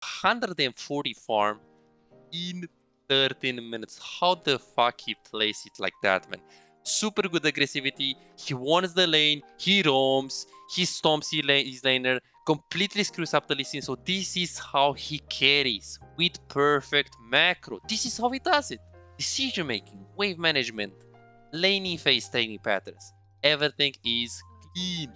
140 farm in 13 minutes. How the fuck he plays it like that, man? Super good aggressivity. He wants the lane. He roams. He stomps his laner. Completely screws up the listen. So this is how he carries with perfect macro. This is how he does it. Decision making, wave management, laning phase taking patterns. Everything is clean.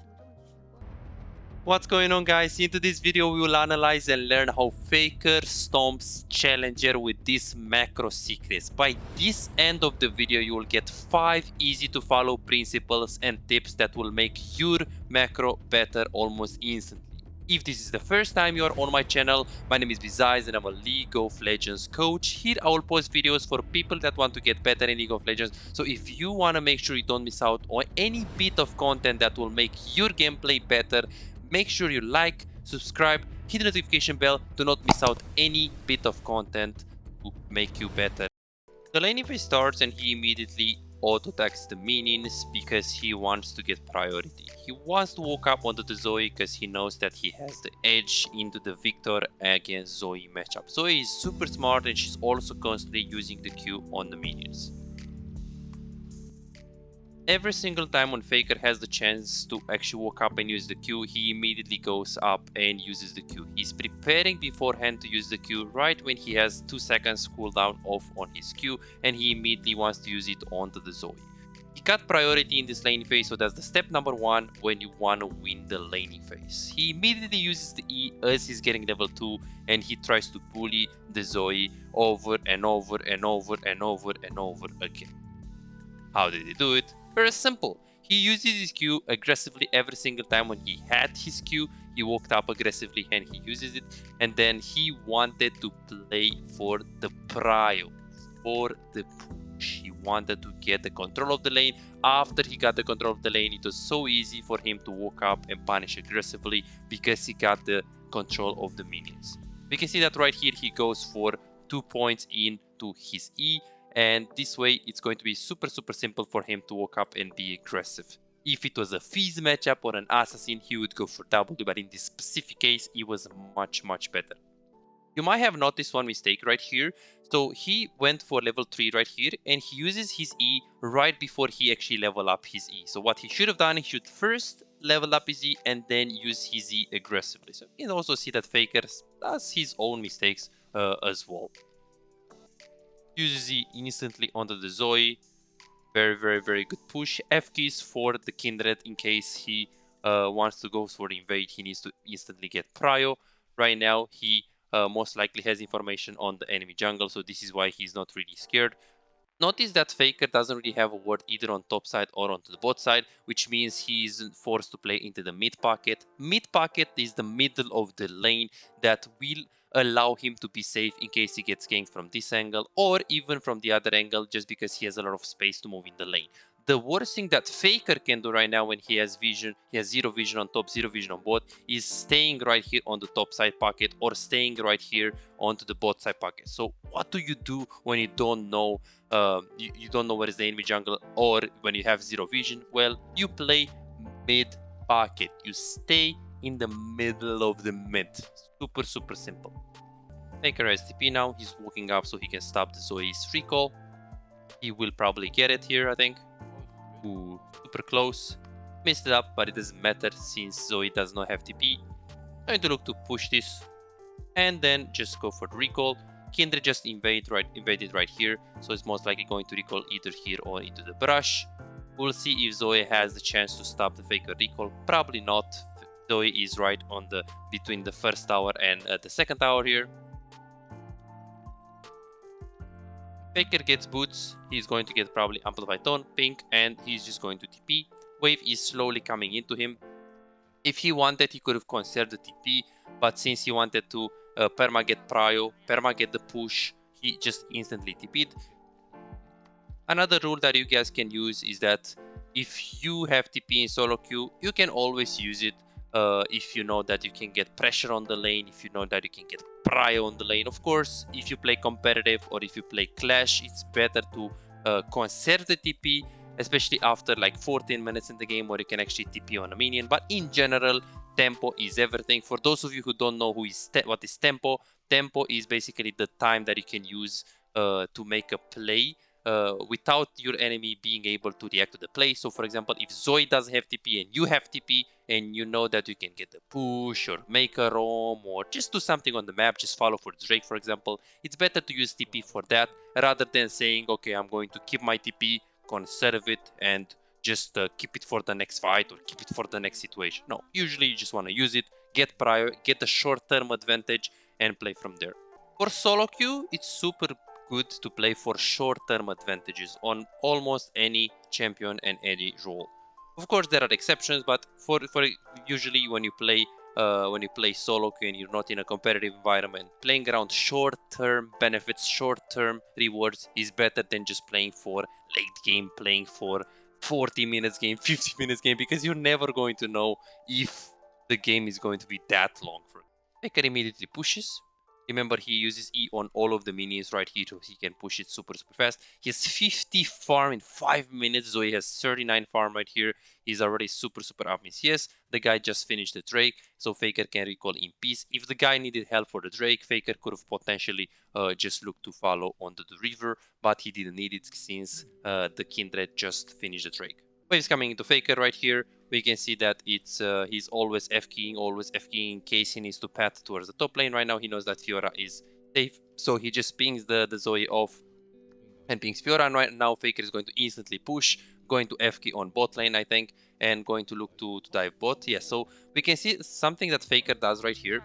What's going on, guys? Into this video we will analyze and learn how Faker stomps Challenger with these macro secrets. By this end of the video you will get 5 easy to follow principles and tips that will make your macro better almost instantly. If this is the first time you are on my channel, my name is Bizaiz and I'm a League of Legends coach. Here I will post videos for people that want to get better in League of Legends. So if you want to make sure you don't miss out on any bit of content that will make your gameplay better, make sure you like, subscribe, hit the notification bell to not miss out any bit of content to make you better. The laning phase starts and he immediately auto-attacks the minions because he wants to get priority. He wants to walk up onto the Zoe because he knows that he has the edge into the Victor against Zoe matchup. Zoe is super smart and she's also constantly using the Q on the minions. Every single time when Faker has the chance to actually walk up and use the Q, he immediately goes up and uses the Q. He's preparing beforehand to use the Q right when he has 2 seconds cooldown off on his Q, and he immediately wants to use it onto the Zoe. He got priority in this laning phase, so that's the step number 1 when you want to win the laning phase. He immediately uses the E as he's getting level 2 and he tries to bully the Zoe over and over and over and over and over again. How did he do it? Very simple. He uses his Q aggressively every single time when he had his Q. He walked up aggressively and he uses it. And then he wanted to play for the prio, for the push. He wanted to get the control of the lane. After he got the control of the lane, it was so easy for him to walk up and punish aggressively because he got the control of the minions. We can see that right here he goes for 2 points into his E. And this way it's going to be super simple for him to walk up and be aggressive. If it was a Fizz matchup or an Assassin, he would go for W, but in this specific case it was much better. You might have noticed one mistake right here. So he went for level 3 right here and he uses his E right before he actually level up his E. So what he should have done, he should first level up his E and then use his E aggressively. So you can also see that Faker does his own mistakes as well. Uses it instantly onto the Zoe. Very good push. F keys for the Kindred in case he wants to go for the invade. He needs to instantly get prio. Right now he most likely has information on the enemy jungle, so this is why he's not really scared. Notice that Faker doesn't really have a ward either on top side or onto the bot side, which means he's forced to play into the mid pocket. Mid pocket is the middle of the lane that will allow him to be safe in case he gets ganked from this angle or even from the other angle, just because he has a lot of space to move in the lane. The worst thing that Faker can do right now when he has vision, he has 0 vision on top, 0 vision on bot, is staying right here on the top side pocket or staying right here onto the bot side pocket. So what do you do when you don't know you don't know where is the enemy jungle, or when you have 0 vision? Well, you play mid pocket. You stay in the middle of the mid. Super simple. Faker has TP now. He's walking up so he can stop the Zoe's free call. He will probably get it here, I think. Ooh, super close. Missed it up, but it doesn't matter since Zoe does not have TP. I'm going to look to push this and then just go for the recall. Kindred just invaded right here, so it's most likely going to recall either here or into the brush. We'll see if Zoe has the chance to stop the Faker recall. Probably not. Zoe is right on the between the first tower and the second tower here. Faker gets boots. He's going to get probably amplified tone, pink, and he's just going to TP. Wave is slowly coming into him. If he wanted, he could have conserved the TP, but since he wanted to perma get prio, perma get the push, he just instantly TP'd. Another rule that you guys can use is that if you have TP in solo queue, you can always use it if you know that you can get pressure on the lane, if you know that you can get prio on the lane. Of course, if you play competitive or if you play clash, it's better to conserve the TP, especially after like 14 minutes in the game where you can actually TP on a minion. But in general, Tempo is everything. For those of you who don't know what is tempo, tempo is basically the time that you can use to make a play without your enemy being able to react to the play. So for example, if Zoe doesn't have TP and you have TP and you know that you can get a push or make a roam or just do something on the map, just follow for Drake for example, it's better to use TP for that rather than saying, okay, I'm going to keep my TP, conserve it and just keep it for the next fight or keep it for the next situation. No, usually you just want to use it, get prior, get a short-term advantage and play from there. For solo queue, it's super good to play for short-term advantages on almost any champion and any role. Of course, there are exceptions, but for usually when you play solo queue and you're not in a competitive environment, playing around short-term benefits, short-term rewards is better than just playing for late game, playing for 40 minutes game, 50 minutes game, because you're never going to know if the game is going to be that long for you. Faker immediately pushes. Remember, he uses E on all of the minions right here, so he can push it super fast. He has 50 farm in 5 minutes, Zoe has 39 farm right here. He's already super up in CS. The guy just finished the Drake, so Faker can recall in peace. If the guy needed help for the Drake, Faker could have potentially just looked to follow onto the river, but he didn't need it since the Kindred just finished the Drake. Waves coming into Faker right here. We can see that it's he's always F-keying in case he needs to path towards the top lane. Right now he knows that Fiora is safe, so he just pings the Zoe off and pings Fiora. And right now Faker is going to instantly push, going to F-key on bot lane, I think, and going to look to dive bot. Yeah, so we can see something that Faker does right here.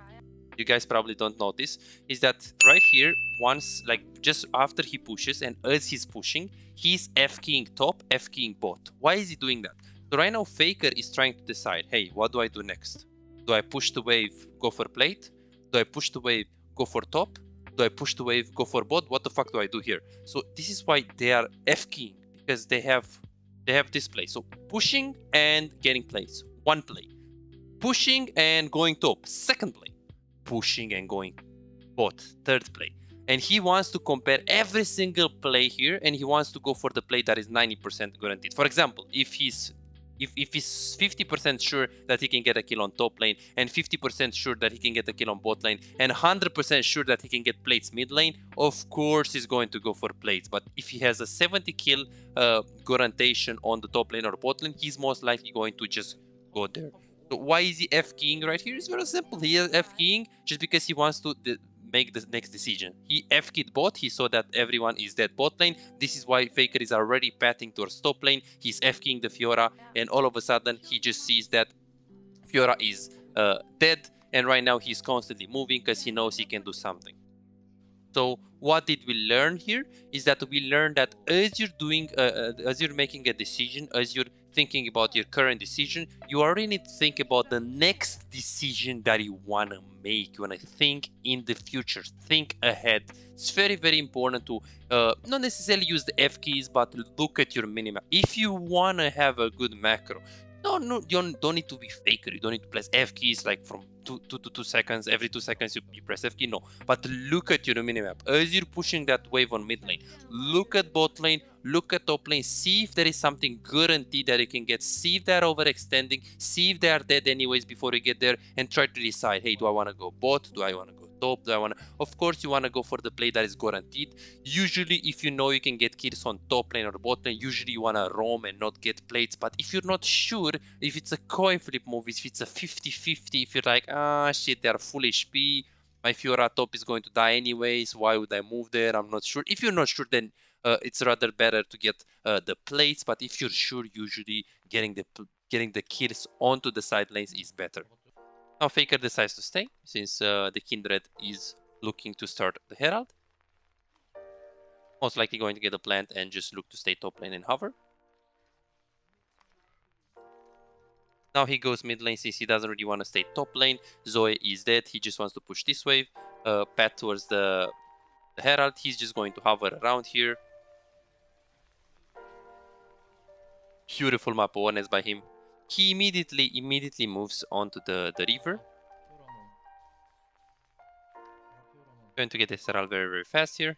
You guys probably don't notice, is that right here, once, like just after he pushes and as he's pushing, he's F-keying top, F-keying bot. Why is he doing that? So right now Faker is trying to decide, hey, what do I do next? Do I push the wave, go for plate? Do I push the wave, go for top? Do I push the wave, go for bot? What the fuck do I do here? So this is why they are F-keying, because they have this play. So pushing and getting plays, one play. Pushing and going top, second play. Pushing and going bot, third play. And he wants to compare every single play here, and he wants to go for the play that is 90% guaranteed. For example, if he's 50% sure that he can get a kill on top lane, and 50% sure that he can get a kill on bot lane, and 100% sure that he can get plates mid lane, of course he's going to go for plates. But if he has a 70 kill guaranteed on the top lane or bot lane, he's most likely going to just go there. So why is he F-keying right here? It's very simple. He is F-keying just because he wants to make the next decision. He F-keyed bot. He saw that everyone is dead bot lane. This is why Faker is already pathing towards top lane. He's F-keying the Fiora, and all of a sudden he just sees that Fiora is dead, and right now he's constantly moving because he knows he can do something. So what did we learn here is that we learned that as you're doing, as you're making a decision, as you're thinking about your current decision, you already need to think about the next decision that you want to make. You want to think in the future, think ahead. It's very important to not necessarily use the F keys, but look at your minimap. If you want to have a good macro, no, you don't need to be faker. You don't need to press F keys like from 2 seconds. Every 2 seconds you press F key. No, but look at your minimap as you're pushing that wave on mid lane. Look at bot lane. Look at top lane. See if there is something guaranteed that you can get. See if they're overextending. See if they are dead anyways before you get there, and try to decide. Hey, do I want to go bot? Do I want to go top? Do I want to? Of course, you want to go for the play that is guaranteed. Usually, if you know you can get kills on top lane or bot lane, usually you want to roam and not get plates. But if you're not sure, if it's a coin flip move, if it's a 50-50, if you're like, ah, shit, they're full HP, my Fiora top is going to die anyways, why would I move there? I'm not sure. If you're not sure, then it's rather better to get the plates. But if you're sure, usually getting the kills onto the side lanes is better. Now Faker decides to stay, since the Kindred is looking to start the Herald. Most likely going to get a plant and just look to stay top lane and hover. Now he goes mid lane since he doesn't really want to stay top lane. Zoe is dead. He just wants to push this wave, path towards the Herald. He's just going to hover around here. Beautiful map awareness by him. He immediately moves onto the river. Going to get this Herald very fast here.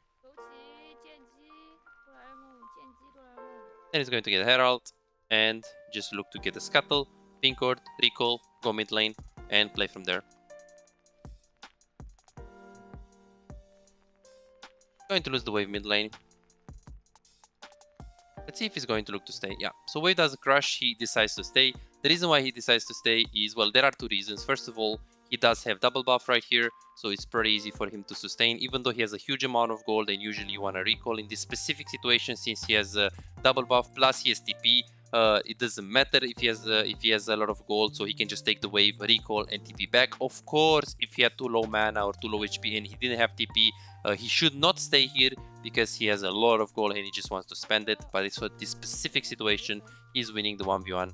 Then he's going to get Herald and just look to get a scuttle, pink ward, recall, go mid lane, and play from there. Going to lose the wave mid lane. Let's see if he's going to look to stay. Yeah, so wave doesn't crush, he decides to stay. The reason why he decides to stay is, well, there are two reasons. First of all, he does have double buff right here, so it's pretty easy for him to sustain, even though he has a huge amount of gold, and usually you want to recall. In this specific situation, since he has a double buff plus he has TP, it doesn't matter if he has a lot of gold, so he can just take the wave, recall, and TP back. Of course, if he had too low mana or too low HP and he didn't have TP, he should not stay here because he has a lot of gold and he just wants to spend it. But it's for this specific situation, he's winning the 1v1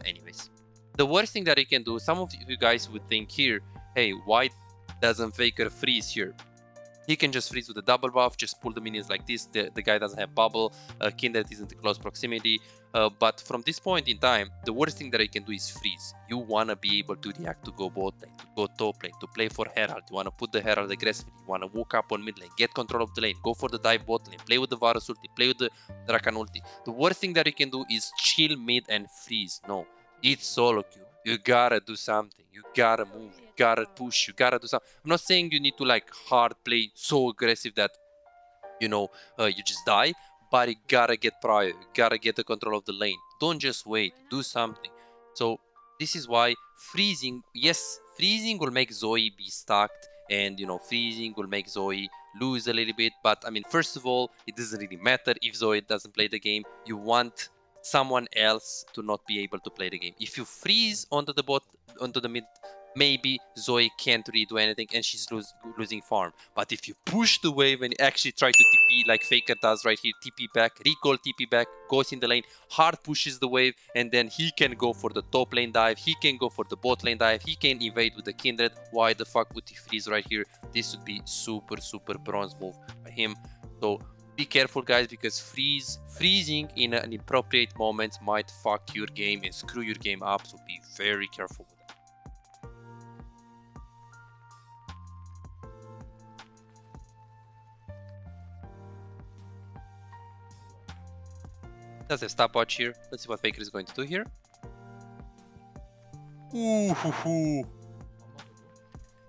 anyways. The worst thing that he can do, some of you guys would think here, hey, why doesn't Faker freeze here? He can just freeze with a double buff, just pull the minions like this. The guy doesn't have bubble, Kindred isn't in close proximity. But from this point in time, the worst thing that he can do is freeze. You want to be able to react, to go bot lane, to go top lane, to play for Herald. You want to put the Herald aggressively. You want to walk up on mid lane, get control of the lane, go for the dive bot lane, play with the Varus ulti, play with the Rakan ulti. The worst thing that he can do is chill mid and freeze. No, it's solo queue. You gotta do something. You gotta move. You gotta push. You gotta do something. I'm not saying you need to like hard play so aggressive that you just die, but you gotta get prior. You gotta get the control of the lane. Don't just wait. Do something. So this is why freezing. Yes, freezing will make Zoe be stacked, and freezing will make Zoe lose a little bit. But I mean, first of all, it doesn't really matter if Zoe doesn't play the game. You want someone else to not be able to play the game. If you freeze onto the mid, maybe Zoe can't really do anything and she's losing farm. But if you push the wave and actually try to TP like Faker does right here, TP back, recall, TP back, goes in the lane, hard pushes the wave, and then he can go for the top lane dive, he can go for the bot lane dive, he can invade with the Kindred. Why the fuck would he freeze right here? This would be super bronze move by him. So be careful, guys, because freezing in an inappropriate moment might fuck your game and screw your game up, so be very careful with that. Does have stopwatch here. Let's see what Faker is going to do here.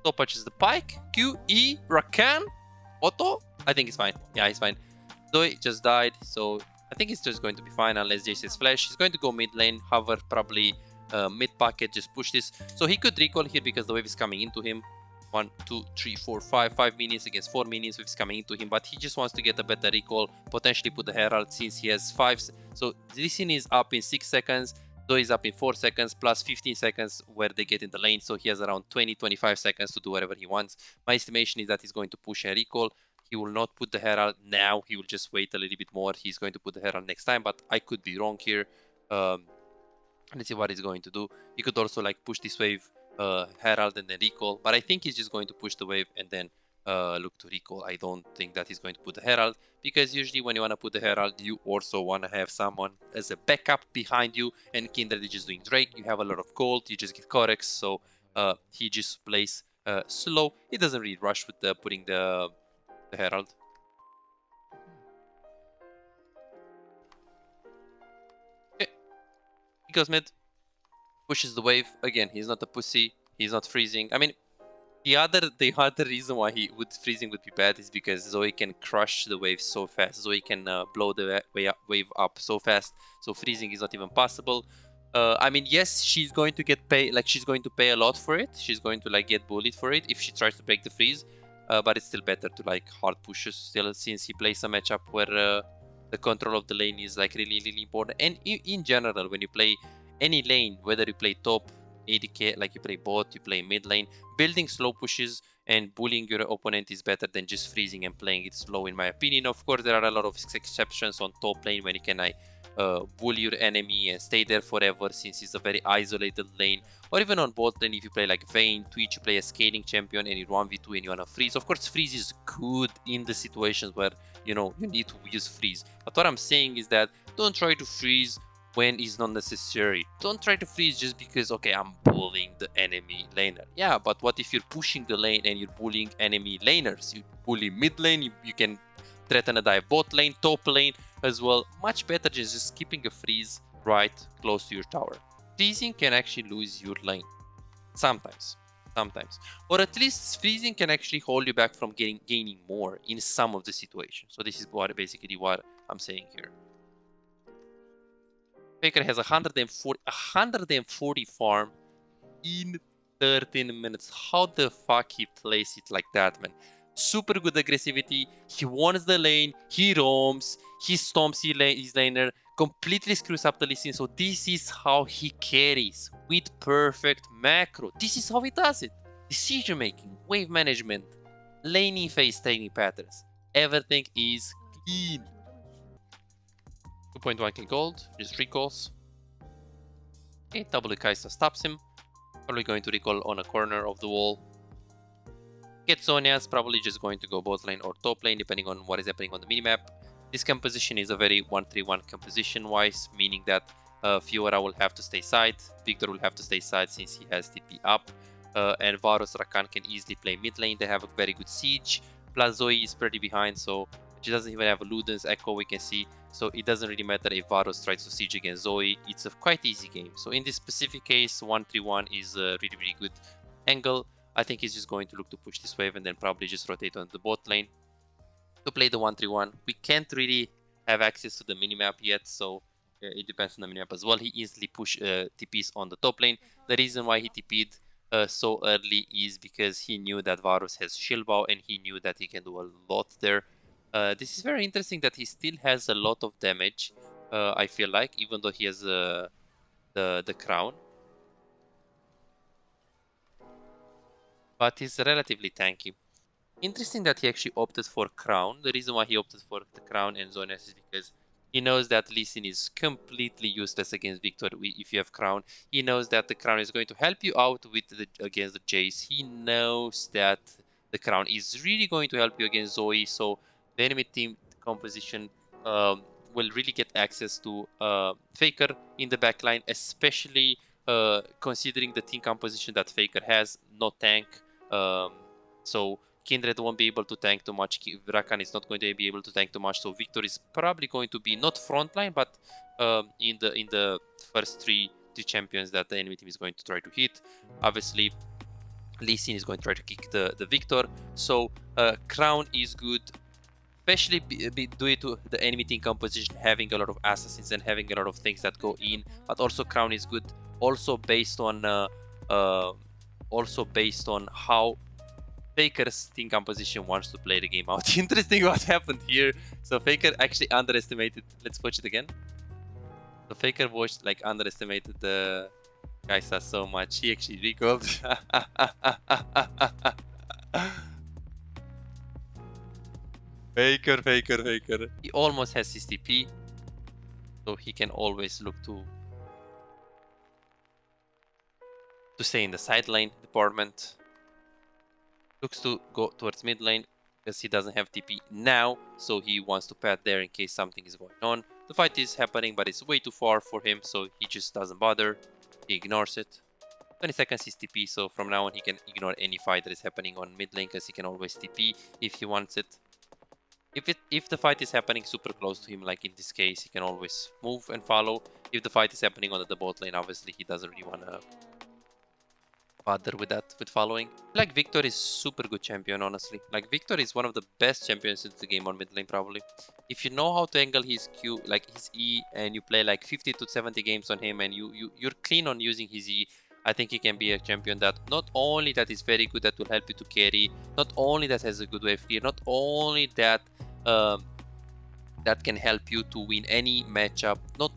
Stopwatch is the pike. Q, E, Rakan, Otto. I think he's fine. Yeah, he's fine. Zoe just died, so I think he's just going to be fine unless Jay says flash. He's going to go mid lane, hover, probably mid pocket, just push this. So he could recall here because the wave is coming into him. 1, 2, 3, 4, 5 minions against 4 minions, wave is coming into him, but he just wants to get a better recall, potentially put the Herald since he has 5. So this thing is up in 6 seconds, Zoe is up in 4 seconds, plus 15 seconds where they get in the lane, so he has around 20-25 seconds to do whatever he wants. My estimation is that he's going to push and recall. He will not put the Herald now, he will just wait a little bit more. He's going to put the Herald next time, but I could be wrong here. Let's see what he's going to do. He could also like push this wave, Herald, and then recall, but I think he's just going to push the wave and then look to recall. I don't think that he's going to put the Herald, because usually when you want to put the Herald, you also want to have someone as a backup behind you, and Kindred is just doing Drake. You have a lot of gold, you just get Corex, so he just plays slow. He doesn't really rush with putting the Herald. Okay. He goes mid, pushes the wave. Again, he's not a pussy, he's not freezing. I mean, the other reason why freezing would be bad is because Zoe can crush the wave so fast. Zoe can blow the wave up so fast, so freezing is not even possible. I mean, yes, she's going to get paid, like she's going to pay a lot for it. She's going to like get bullied for it if she tries to break the freeze. But it's still better to like hard pushes still, since he plays a matchup where the control of the lane is like really important. And in general, when you play any lane, whether you play top, ADK, like you play bot, you play mid lane, building slow pushes and bullying your opponent is better than just freezing and playing it slow, in my opinion. Of course, there are a lot of exceptions on top lane when you can bully your enemy and stay there forever, since it's a very isolated lane. Or even on bot lane, if you play like Vayne, Twitch, you play a scaling champion and you 1v2 and you wanna freeze. Of course, freeze is good in the situations where you need to use freeze. But what I'm saying is that don't try to freeze when it's not necessary. Don't try to freeze just because, okay, I'm bullying the enemy laner. Yeah, but what if you're pushing the lane and you're bullying enemy laners? You bully mid lane, you can threaten a dive bot lane, top lane as well. Much better just keeping a freeze right close to your tower. Freezing can actually lose your lane. Sometimes. Or at least freezing can actually hold you back from gaining more in some of the situations. So this is basically what I'm saying here. Faker has 140 farm in 13 minutes. How the fuck he plays it like that, man? Super good aggressivity. He wants the lane. He roams. He stomps his laner. Completely screws up the listen. So this is how he carries with perfect macro. This is how he does it. Decision making, wave management, laning phase taking patterns. Everything is clean. 2.1k gold. Just recalls. Okay, W Kai'Sa stops him. Probably going to recall on a corner of the wall. Get Zhonya's probably just going to go bot lane or top lane, depending on what is happening on the minimap. This composition is a very 1-3-1 composition-wise, meaning that Fiora will have to stay side, Victor will have to stay side since he has TP up, and Varus Rakan can easily play mid lane. They have a very good siege, plus Zoe is pretty behind, so she doesn't even have a Luden's Echo, we can see, so it doesn't really matter if Varus tries to siege against Zoe. It's a quite easy game. So in this specific case, 1-3-1 is a really good angle. I think he's just going to look to push this wave and then probably just rotate on the bot lane to play the 1-3-1. We can't really have access to the minimap yet, so it depends on the minimap as well. He easily push TPs on the top lane. The reason why he TP'd so early is because he knew that Varus has shield bow and he knew that he can do a lot there. This is very interesting that he still has a lot of damage, I feel like, even though he has the crown. But he's relatively tanky. Interesting that he actually opted for crown. The reason why he opted for the crown and Zhonya's is because he knows that Lee Sin is completely useless against Victor if you have crown. He knows that the crown is going to help you out with against the Jace. He knows that the crown is really going to help you against Zoe. So the enemy team composition will really get access to Faker in the backline, especially considering the team composition that Faker has, no tank. So Kindred won't be able to tank too much. Rakan is not going to be able to tank too much. So Victor is probably going to be not frontline, but in the first three champions that the enemy team is going to try to hit. Obviously, Lee Sin is going to try to kick the Victor. So Crown is good, especially due to the enemy team composition having a lot of assassins and having a lot of things that go in. But also Crown is good, also based on how Faker's team composition wants to play the game out. Interesting what happened here. So Faker actually underestimated. Let's watch it again. So Faker underestimated the Kai'Sa so much. He actually recalled. Faker. He almost has his TP, so he can always look to stay in the side lane department. Looks to go towards mid lane because he doesn't have TP now, so he wants to pad there in case something is going on. The fight is happening, but it's way too far for him, so he just doesn't bother. He ignores it. 20 seconds is TP, so from now on he can ignore any fight that is happening on mid lane because he can always TP if he wants it. If the fight is happening super close to him, like in this case, he can always move and follow. If the fight is happening on the bot lane, obviously he doesn't really want to bother with following. Like Victor is super good champion, honestly. Like Victor is one of the best champions in the game on mid lane, probably. If you know how to angle his Q, like his E, and you play like 50 to 70 games on him, and you're clean on using his E, I think he can be a champion that not only that is very good, that will help you to carry, not only that has a good wave clear, not only that that can help you to win any matchup, but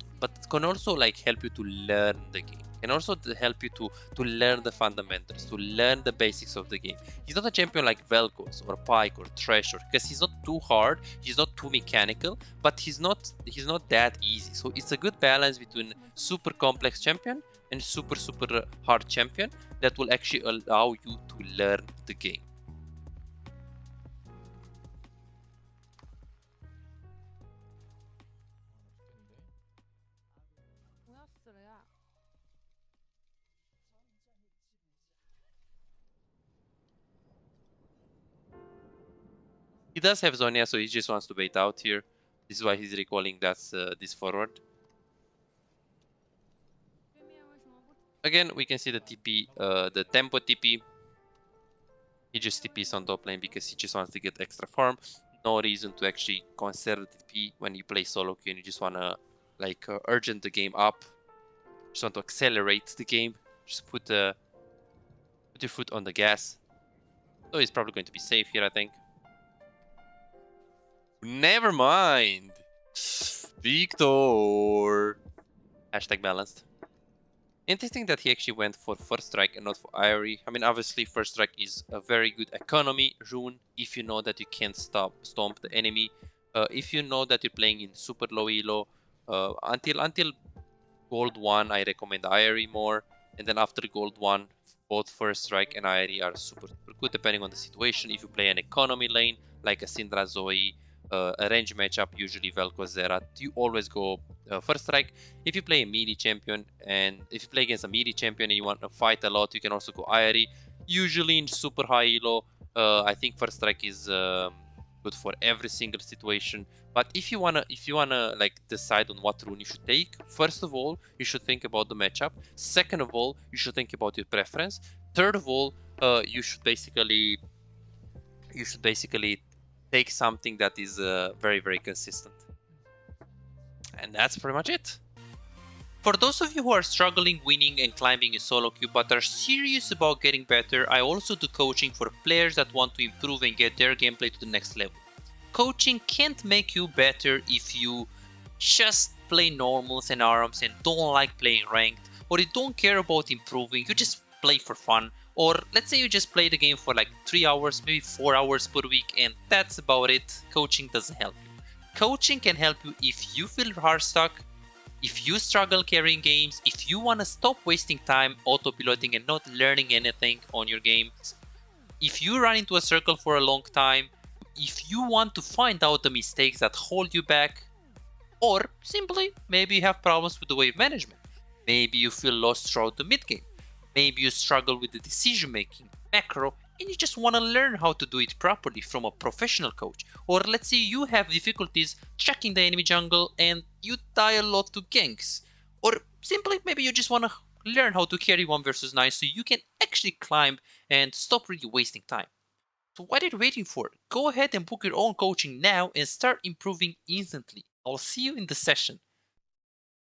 can also like help you to learn the game. Can also help you to learn the fundamentals, to learn the basics of the game. He's not a champion like Vel'Koz or Pyke or Thresh, because he's not too hard, he's not too mechanical, but he's not that easy. So it's a good balance between super complex champion and super hard champion that will actually allow you to learn the game. He does have Zhonya, so he just wants to bait out here. This is why he's recalling this forward. Again, we can see the TP, the tempo TP. He just TPs on top lane because he just wants to get extra farm. No reason to actually consider TP when you play solo queue and you just want to like urgent the game up. Just want to accelerate the game. Just put your foot on the gas. So he's probably going to be safe here, I think. Never mind. Victor. Hashtag balanced. Interesting that he actually went for first strike and not for Irie. I mean, obviously, first strike is a very good economy rune if you know that you can't stomp the enemy. If you know that you're playing in super low elo, until gold 1, I recommend Irie more. And then after gold 1, both first strike and Irie are super good depending on the situation. If you play an economy lane like a Syndra Zoe, a range matchup, usually Vel'Koz Xerath, you always go first strike. If you play a melee champion and if you play against a melee champion and you want to fight a lot, you can also go Irie. Usually in super high elo, I think first strike is good for every single situation. But if you wanna like decide on what rune you should take, first of all, you should think about the matchup. Second of all, you should think about your preference. Third of all, you should basically take something that is very, very consistent. And that's pretty much it. For those of you who are struggling winning and climbing in solo queue but are serious about getting better, I also do coaching for players that want to improve and get their gameplay to the next level. Coaching can't make you better if you just play normals and ARAMs and don't like playing ranked, or you don't care about improving, you just play for fun, or let's say you just play the game for like 3 hours, maybe 4 hours per week, and that's about it. Coaching doesn't help you. Coaching can help you if you feel hard stuck, if you struggle carrying games, if you want to stop wasting time auto-piloting and not learning anything on your game, if you run into a circle for a long time, if you want to find out the mistakes that hold you back, or simply maybe you have problems with the wave management, maybe you feel lost throughout the mid game, maybe you struggle with the decision making, macro, and you just want to learn how to do it properly from a professional coach. Or let's say you have difficulties tracking the enemy jungle and you die a lot to ganks. Or simply maybe you just want to learn how to carry 1 versus 9 so you can actually climb and stop really wasting time. So what are you waiting for? Go ahead and book your own coaching now and start improving instantly. I'll see you in the session.